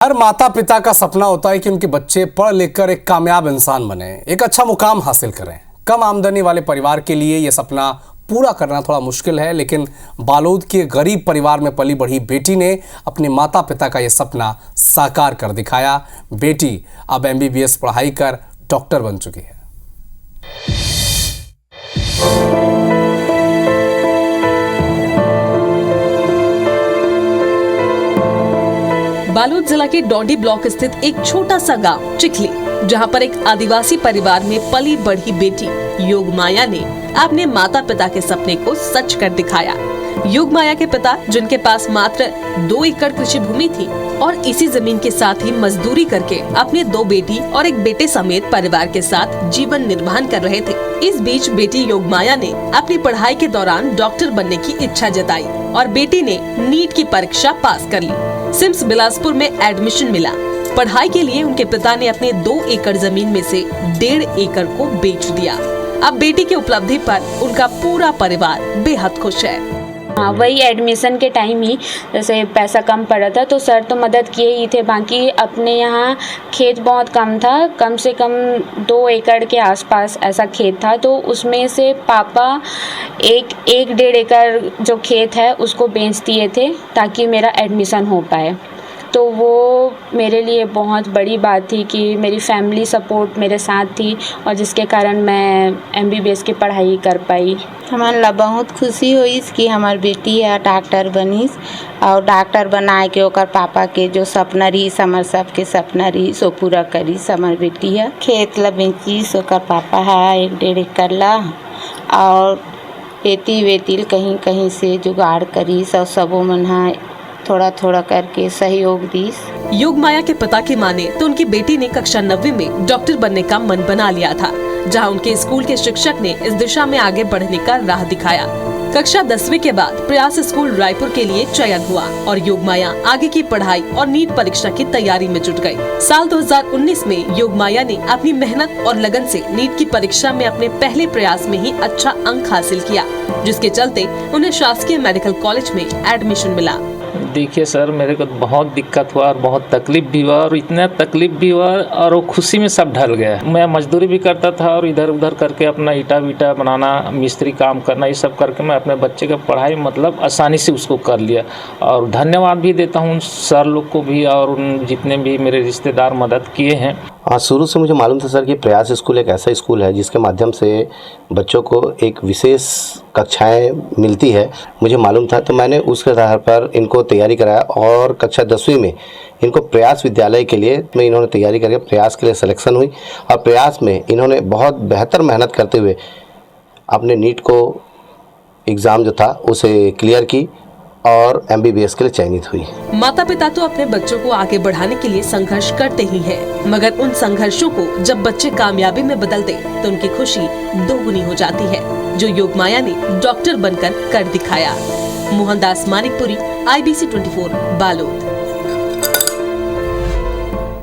हर माता पिता का सपना होता है कि उनके बच्चे पढ़ लिख कर एक कामयाब इंसान बने, एक अच्छा मुकाम हासिल करें। कम आमदनी वाले परिवार के लिए यह सपना पूरा करना थोड़ा मुश्किल है, लेकिन बालोद के गरीब परिवार में पली बढ़ी बेटी ने अपने माता पिता का यह सपना साकार कर दिखाया। बेटी अब MBBS पढ़ाई कर डॉक्टर बन चुकी है। बालोद जिला के डोंडी ब्लॉक स्थित एक छोटा सा गांव चिखली, जहां पर एक आदिवासी परिवार में पली बढ़ी बेटी योगमाया ने अपने माता पिता के सपने को सच कर दिखाया। योगमाया के पिता, जिनके पास मात्र 2 एकड़ कृषि भूमि थी और इसी जमीन के साथ ही मजदूरी करके अपने 2 बेटी और एक बेटे समेत परिवार के साथ जीवन निर्वाह कर रहे थे। इस बीच बेटी योगमाया ने अपनी पढ़ाई के दौरान डॉक्टर बनने की इच्छा जताई और बेटी ने नीट की परीक्षा पास कर ली। सिम्स बिलासपुर में एडमिशन मिला। पढ़ाई के लिए उनके पिता ने अपने 2 एकड़ जमीन में से 1.5 एकड़ को बेच दिया। अब बेटी की उपलब्धि पर उनका पूरा परिवार बेहद खुश है। हाँ, वही एडमिशन के टाइम ही जैसे पैसा कम पड़ा था तो सर तो मदद किए ही थे। बाकी अपने यहाँ खेत बहुत कम था, कम से कम 2 एकड़ के आसपास ऐसा खेत था, तो उसमें से पापा एक 1.5 एकड़ जो खेत है उसको बेच दिए थे ताकि मेरा एडमिशन हो पाए। तो वो मेरे लिए बहुत बड़ी बात थी कि मेरी फैमिली सपोर्ट मेरे साथ थी और जिसके कारण मैं MBBS की पढ़ाई कर पाई। हमारा बहुत खुशी हुई कि हमार बेटी है डॉक्टर बनीस और डॉक्टर बनाए के ओकर पापा के जो सपना रही, हमार सबके सपना रही सो पूरा करी। हमार बेटी है खेत ला बेची, ओकर पापा है 1.5 एकड़ ला और बेटी वेटी कहीं कहीं से जुगाड़ करी, सबो मन है थोड़ा थोड़ा करके सहयोग दी। योगमाया के पिता की माने तो उनकी बेटी ने कक्षा 9वीं में डॉक्टर बनने का मन बना लिया था, जहां उनके स्कूल के शिक्षक ने इस दिशा में आगे बढ़ने का राह दिखाया। कक्षा 10वीं के बाद प्रयास स्कूल रायपुर के लिए चयन हुआ और योगमाया आगे की पढ़ाई और नीट परीक्षा की तैयारी में जुट गई। साल 2019 में योगमाया ने अपनी मेहनत और लगन से नीट की परीक्षा में अपने पहले प्रयास में ही अच्छा अंक हासिल किया, जिसके चलते उन्हें शासकीय मेडिकल कॉलेज में एडमिशन मिला। देखिए सर, मेरे को बहुत दिक्कत हुआ और बहुत तकलीफ भी हुआ और इतना तकलीफ भी हुआ और वो खुशी में सब ढल गया। मैं मजदूरी भी करता था और इधर उधर करके अपना ईटा वीटा बनाना, मिस्त्री काम करना, ये सब करके मैं अपने बच्चे का पढ़ाई मतलब आसानी से उसको कर लिया। और धन्यवाद भी देता हूँ सर लोग को भी और उन जितने भी मेरे रिश्तेदार मदद किए हैं। हाँ, शुरू से मुझे मालूम था सर कि प्रयास स्कूल एक ऐसा स्कूल है जिसके माध्यम से बच्चों को एक विशेष कक्षाएं मिलती है। मुझे मालूम था तो मैंने उसके आधार पर इनको तैयारी कराया और कक्षा 10वीं में इनको प्रयास विद्यालय के लिए में इन्होंने तैयारी करके प्रयास के लिए सिलेक्शन हुई और प्रयास में इन्होंने बहुत बेहतर मेहनत करते हुए अपने नीट को एग्ज़ाम जो था उसे क्लियर की और MBBS के लिए चयनित हुई। माता पिता तो अपने बच्चों को आगे बढ़ाने के लिए संघर्ष करते ही हैं, मगर उन संघर्षों को जब बच्चे कामयाबी में बदलते तो उनकी खुशी दोगुनी हो जाती है, जो योगमाया ने डॉक्टर बनकर कर दिखाया। मोहनदास मानिकपुरी, IBC 24 बालोद।